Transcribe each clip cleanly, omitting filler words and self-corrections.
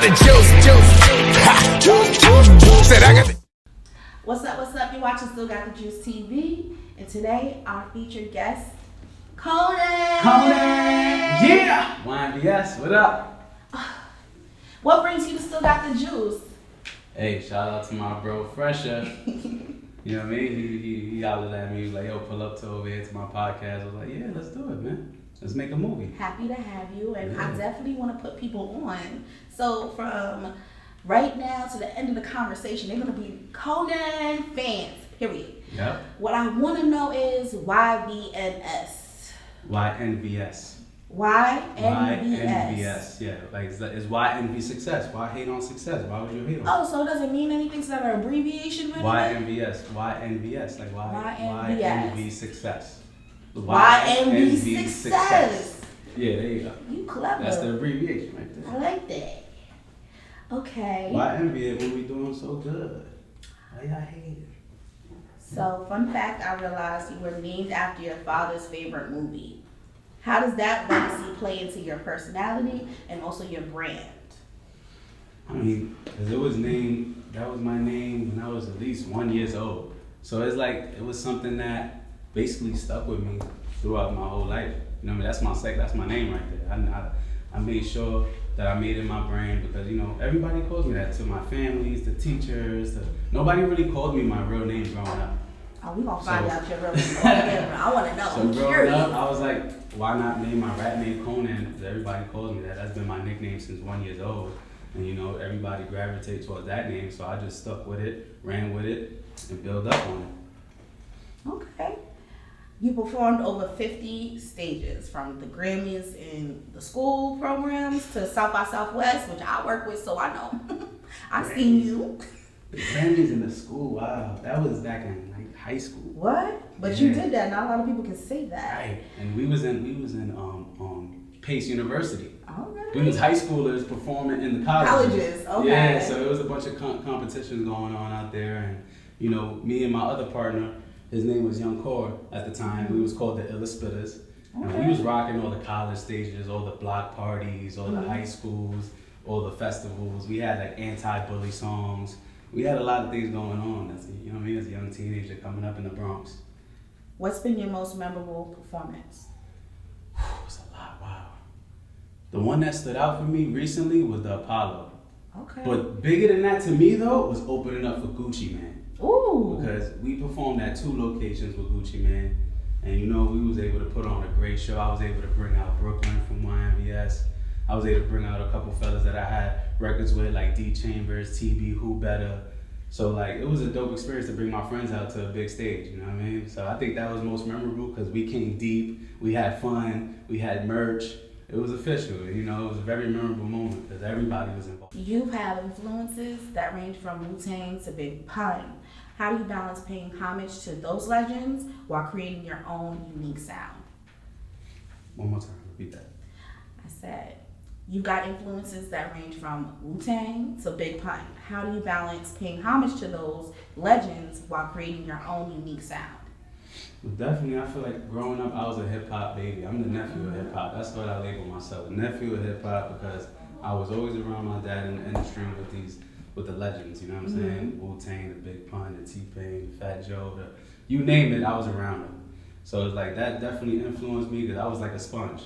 got the juice. Ha. Said I got the. What's up? You're watching Still Got the Juice TV. And today, our featured guest, Conan! Yeah! YNBS, what up? What brings you to Still Got the Juice? Hey, shout out to my bro, Fresher. You know what I mean? He hollered at me, he was like, yo, pull up to over here to my podcast. I was like, yeah, let's do it, man. Let's make a movie. Happy to have you, and I definitely want to put people on. So from right now to the end of the conversation, they're going to be Conan fans, period. Yep. What I want to know is YVNS. YNVS. YNVS. Yeah. Like, is why envy success? Why hate on success? Why would you hate on Oh, so it doesn't mean anything? So that an abbreviation? YNVS. Like why envy success? YNV success. Yeah, there you go. You clever. That's the abbreviation right there. I like that. Okay. Why envy it when we doing so good? Why y'all hate it? So, fun fact, I realized you were named after your father's favorite movie. How does that legacy play into your personality and also your brand? I mean, because that was my name when I was at least 1 year old. So it's like, it was something that basically stuck with me throughout my whole life. You know what I mean? That's my name right there. I made sure that I made it my brand because, you know, everybody calls me that, to my families, the teachers, nobody really called me my real name growing up. Oh, we gonna find out your real name on camera. I wanna know. So growing up, I was like, why not name my rap name Conan? Because everybody calls me that. That's been my nickname since 1 year old. And you know, everybody gravitates towards that name, so I just stuck with it, ran with it, and built up on it. Okay. You performed over 50 stages, from the Grammys in the school programs to South by Southwest, which I work with, so I know. I've seen you. The Grammys in the school, wow. That was back in like high school. What? But you did that. Not a lot of people can say that. Right. And we was in Pace University. All right. We was high schoolers performing in the colleges. Okay. Yeah, so there was a bunch of competitions going on out there, and you know, me and my other partner, his name was Young Core at the time. We was called the Illuspitters. Okay. And we was rocking all the college stages, all the block parties, all the high schools, all the festivals. We had like anti-bully songs. We had a lot of things going on. You know what I mean? As a young teenager coming up in the Bronx. What's been your most memorable performance? It's a lot, wow. The one that stood out for me recently was the Apollo. Okay. But bigger than that to me though was opening up for Gucci Mane. Ooh. Because we performed at 2 locations with Gucci Mane. And you know, we was able to put on a great show. I was able to bring out Brooklyn from YNVS. I was able to bring out a couple fellas that I had records with, like D Chambers, TB, Who Better. So like, it was a dope experience to bring my friends out to a big stage, you know what I mean? So I think that was most memorable because we came deep, we had fun, we had merch. It was official, you know, it was a very memorable moment because everybody was involved. You've had influences that range from Wu-Tang to Big Pun. How do you balance paying homage to those legends while creating your own unique sound? One more time, repeat that. I said, you've got influences that range from Wu-Tang to Big Pun. How do you balance paying homage to those legends while creating your own unique sound? Well, definitely, I feel like growing up, I was a hip-hop baby. I'm the nephew of hip-hop. That's what I label myself, the nephew of hip-hop, because I was always around my dad in the industry with the legends, you know what I'm saying? Wu-Tang, the Big Pun, the T-Pain, the Fat Joe, you name it, I was around them. So it's like, that definitely influenced me because I was like a sponge.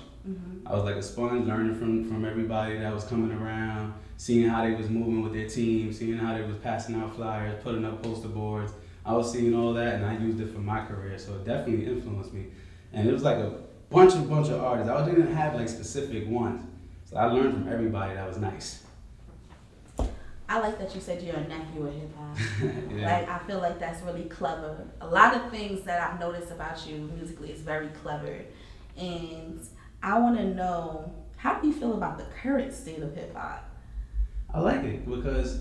I was like a sponge, learning from everybody that was coming around, seeing how they was moving with their team, seeing how they was passing out flyers, putting up poster boards. I was seeing all that, and I used it for my career, so it definitely influenced me. And it was like a bunch of artists. I didn't have like specific ones, so I learned from everybody that was nice. I like that you said you're a nephew of hip hop. Yeah. Like, I feel like that's really clever. A lot of things that I've noticed about you musically is very clever, and I want to know, how do you feel about the current state of hip hop? I like it because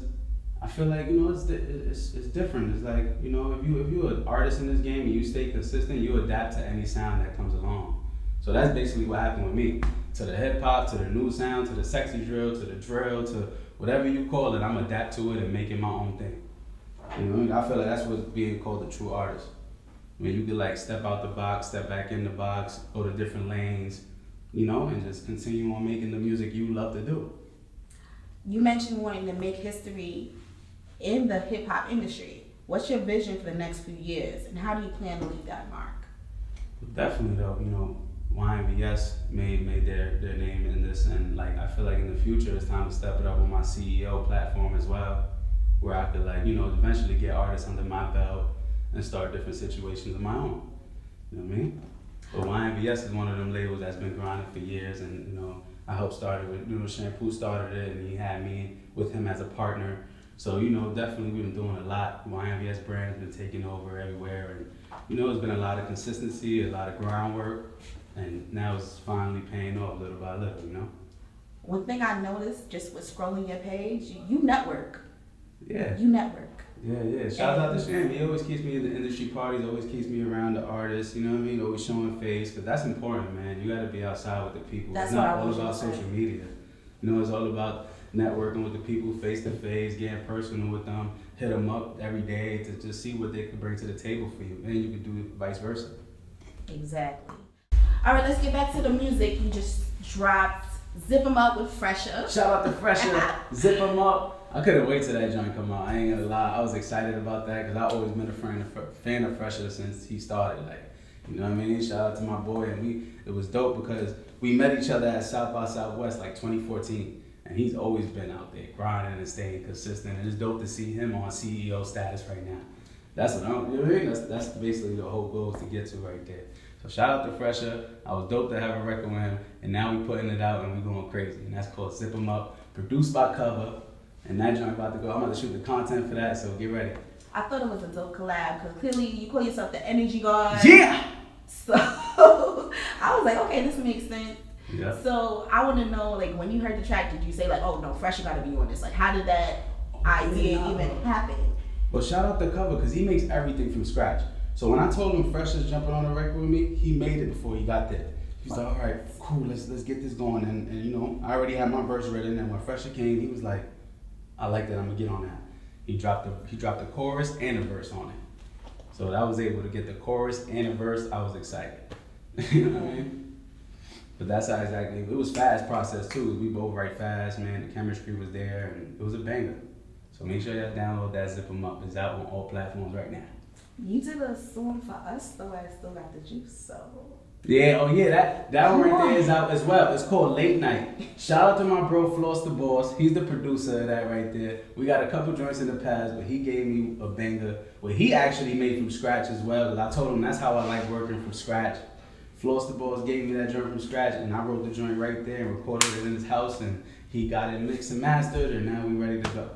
I feel like, you know, it's different. It's like, you know, if you're an artist in this game and you stay consistent, you adapt to any sound that comes along. So that's basically what happened with me. To the hip hop, to the new sound, to the sexy drill, to the drill, to whatever you call it, I'm adapt to it and make it my own thing. You know, I feel like that's what's being called a true artist. When you can like step out the box, step back in the box, go to different lanes, you know, and just continue on making the music you love to do. You mentioned wanting to make history in the hip hop industry. What's your vision for the next few years, and how do you plan to leave that mark? Definitely though, YNBS made their name in this, and like I feel like in the future it's time to step it up on my CEO platform as well, where I could eventually get artists under my belt and start different situations of my own. You know what I mean? But YNBS is one of them labels that's been grinding for years, and I helped start it with Shampoo started it, and he had me with him as a partner. So definitely we've been doing a lot. YNBS brand has been taking over everywhere, and it's been a lot of consistency, a lot of groundwork, and now it's finally paying off little by little. One thing I noticed just with scrolling your page, you network. Yeah. You network. Yeah. Shout out to Sham. He always keeps me in the industry parties, always keeps me around the artists, always showing face, because that's important, man. You got to be outside with the people. That's it's not what I all want about you to say. social media. It's all about networking with the people face to face, getting personal with them, hit them up every day to just see what they can bring to the table for you. And you can do it vice versa. Exactly. All right, let's get back to the music. You just dropped Zip 'Em Up with Fresher. Shout out to Fresher, Zip 'Em Up. I couldn't wait till that joint come out. I ain't gonna lie, I was excited about that because I've always been a fan of Fresher since he started. You know what I mean? Shout out to my boy, and it was dope because we met each other at South by Southwest 2014. And he's always been out there grinding and staying consistent, and it's dope to see him on CEO status right now. That's what that's basically the whole goal is to get to right there. So shout out to Fresher. I was dope to have a record with him, and now we putting it out and we going crazy. And that's called Zip 'Em Up, produced by Cover, and that joint about to go. I'm about to shoot the content for that, so get ready. I thought it was a dope collab because clearly you call yourself the Energy Guard. Yeah. So I was like, okay, this makes sense. Yeah. So I want to know, when you heard the track, did you say oh no, Fresher got to be on this? How did that idea even happen? Well, shout out to Cover because he makes everything from scratch. So when I told him Fresher's jumping on the record with me, he made it before he got there. He's like, all right, cool, let's get this going. And I already had my verse written, and when Fresher came, he was like, I like that, I'm gonna get on that. He dropped the chorus and a verse on it. So I was able to get the chorus and a verse. I was excited. You know what I mean? But that's how exactly, it was fast process too. We both write fast, man. The chemistry was there, and it was a banger. So make sure y'all download that Zip 'Em Up. It's out on all platforms right now. You did a song for us, though. I still got the juice, so. Yeah, that one right there is out as well. It's called Late Night. Shout out to my bro Floss the Boss. He's the producer of that right there. We got a couple joints in the past, but he gave me a banger. Well, he actually made from scratch as well. I told him that's how I like working from scratch. Floss the Boss gave me that joint from scratch, and I wrote the joint right there and recorded it in his house, and he got it mixed and mastered, and now we ready to go.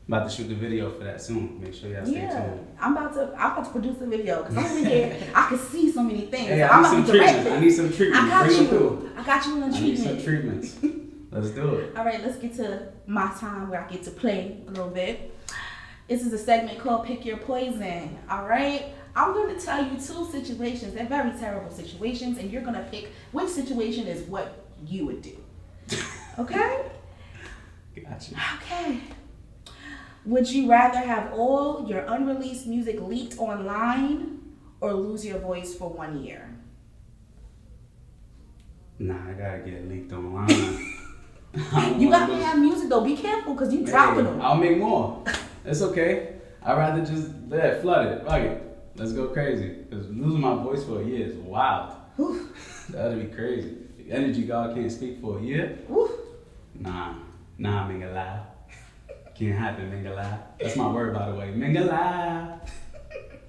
About to shoot the video for that soon. Make sure y'all stay tuned. I'm about to produce the video because I'm over here. I can see so many things. Hey, so I need some treatments. I got Bring them you. through. I got you in the I need treatment. some treatments. Let's do it. All right, let's get to my time where I get to play a little bit. This is a segment called Pick Your Poison. All right, I'm going to tell you two situations. They're very terrible situations, and you're going to pick which situation is what you would do. Okay? Gotcha. Okay. Would you rather have all your unreleased music leaked online or lose your voice for 1 year? Nah, I gotta get leaked online. You gotta have music though. Be careful because you dropping them. I'll make more. It's okay. I'd rather just flood it. Fuck it. Let's go crazy. Because losing my voice for a year is wild. That'd be crazy. The energy God can't speak for a year? Nah, Mingala. Can't happen, Mingala. That's my word, by the way. Mingala.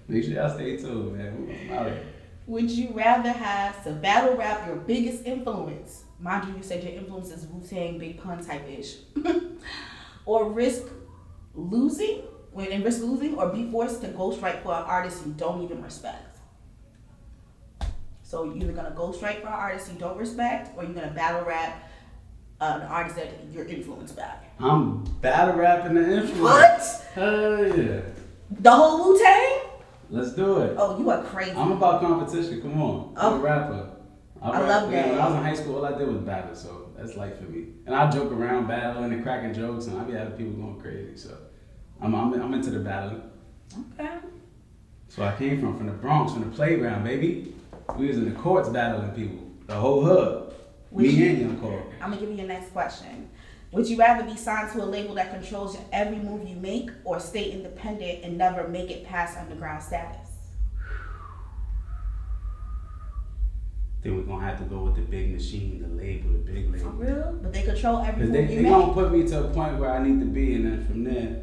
Make sure y'all stay tuned, man. I'm out here. Would you rather have to battle rap your biggest influence? Mind you, you said your influence is Wu-Tang, Big Pun type-ish. Or risk losing, or be forced to ghostwrite for an artist you don't even respect? So you're either gonna ghostwrite for an artist you don't respect, or you're gonna battle rap an artist that you're influenced by. I'm battle rapping the influence. What? Hell yeah. The whole Wu-Tang? Let's do it. Oh, you are crazy. I'm about competition. Come on. I'm a rapper. I love that. When I was in high school, all I did was battle, so that's life for me. And I joke around battling and cracking jokes, and I be having people going crazy. So I'm into the battling. Okay. So I came from the Bronx, from the playground, baby. We was in the courts battling people, the whole hood. Me and Young Cole. I'm gonna give you your next question. Would you rather be signed to a label that controls every move you make, or stay independent and never make it past underground status? Then we're gonna have to go with the big machine, the label, the big label. For real? But they control every Cause move they you make. gonna put me to a point where I need to be, and then from there,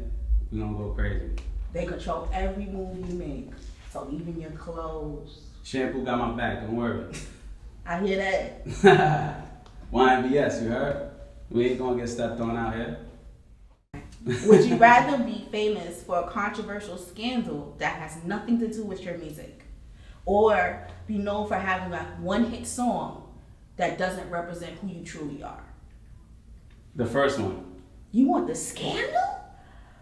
we gonna go crazy. They control every move you make. So even your clothes. Shampoo got my back, don't worry. I hear that. YNBS, you heard? We ain't gonna get stepped on out here. Would you rather be famous for a controversial scandal that has nothing to do with your music, or be known for having a one-hit song that doesn't represent who you truly are? The first one. You want the scandal?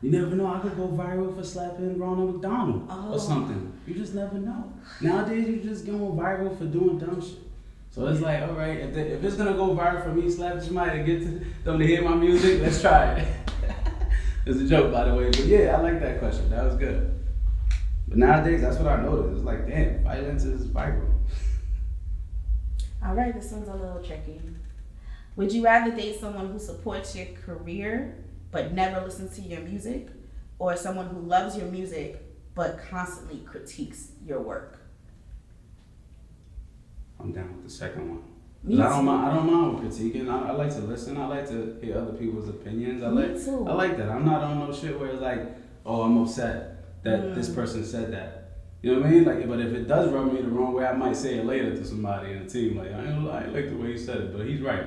You never know, I could go viral for slapping Ronald McDonald or something. You just never know. Nowadays, you just going viral for doing dumb shit. So it's like, all right, if it's gonna go viral for me slapping somebody to get to them to hear my music, let's try it. It's a joke, by the way, but yeah, I like that question. That was good. But nowadays, that's what I noticed. It's like, damn, violence is viral. All right, this one's a little tricky. Would you rather date someone who supports your career but never listens to your music, or someone who loves your music but constantly critiques your work? I'm down with the second one. Me I don't too. mind with critiquing. I like to listen. I like to hear other people's opinions. I too. I like that. I'm not on no shit where it's like, oh, I'm upset that this person said that. You know what I mean? Like, but if it does rub me the wrong way, I might say it later to somebody in the team. Like, I like the way he said it, but he's right.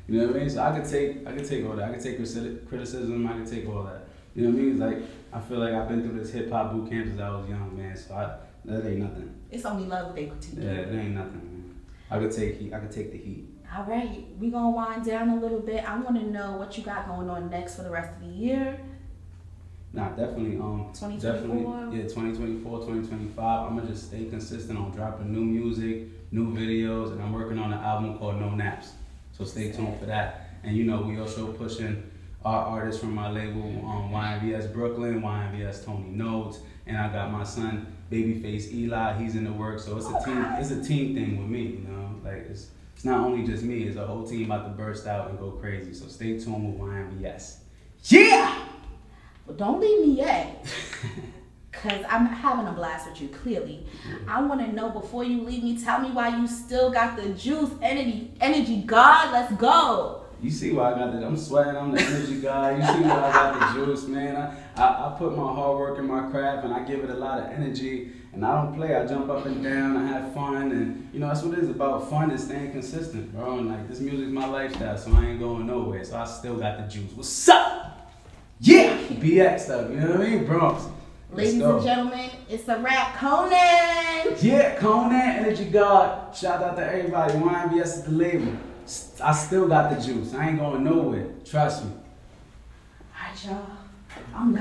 You know what I mean? So I could take all that. I could take criticism. I could take all that. You know what I mean? It's like, I feel like I've been through this hip hop boot camp since I was young, man. So that ain't nothing. It's only love they critique. Yeah, it ain't nothing, man. I could take the heat. All right, we gonna wind down a little bit. I want to know what you got going on next for the rest of the year. Nah, definitely. 2024? Definitely, yeah, 2024, 2025. I'm gonna just stay consistent on dropping new music, new videos, and I'm working on an album called No Naps. So stay tuned for that. And you know, we also pushing our artists from my label, YNBS Brooklyn, YNBS Tony Notes, and I got my son, Babyface Eli. He's in the works. So it's a team. It's a team thing with me. You know, like it's not only just me. It's a whole team about to burst out and go crazy. So stay tuned with YNBS. Yeah. Well, don't leave me yet, because I'm having a blast with you, clearly. I want to know, before you leave me, tell me why you still got the juice, energy, God, let's go. You see why I got the, I'm sweating, I'm the energy guy. You see why I got the juice, man. I put my hard work in my craft, and I give it a lot of energy, and I don't play. I jump up and down, I have fun, and you know, that's what it is about. Fun and staying consistent, bro. And like, this music's my lifestyle, so I ain't going nowhere. So I still got the juice. What's up? Yeah! BX stuff, you know what I mean? Bronx. Ladies and gentlemen, it's a wrap. Conan! Yeah, Conan, energy god. Shout out to everybody. YNBS is the label. I still got the juice. I ain't going nowhere. Trust me. All right, y'all. I'm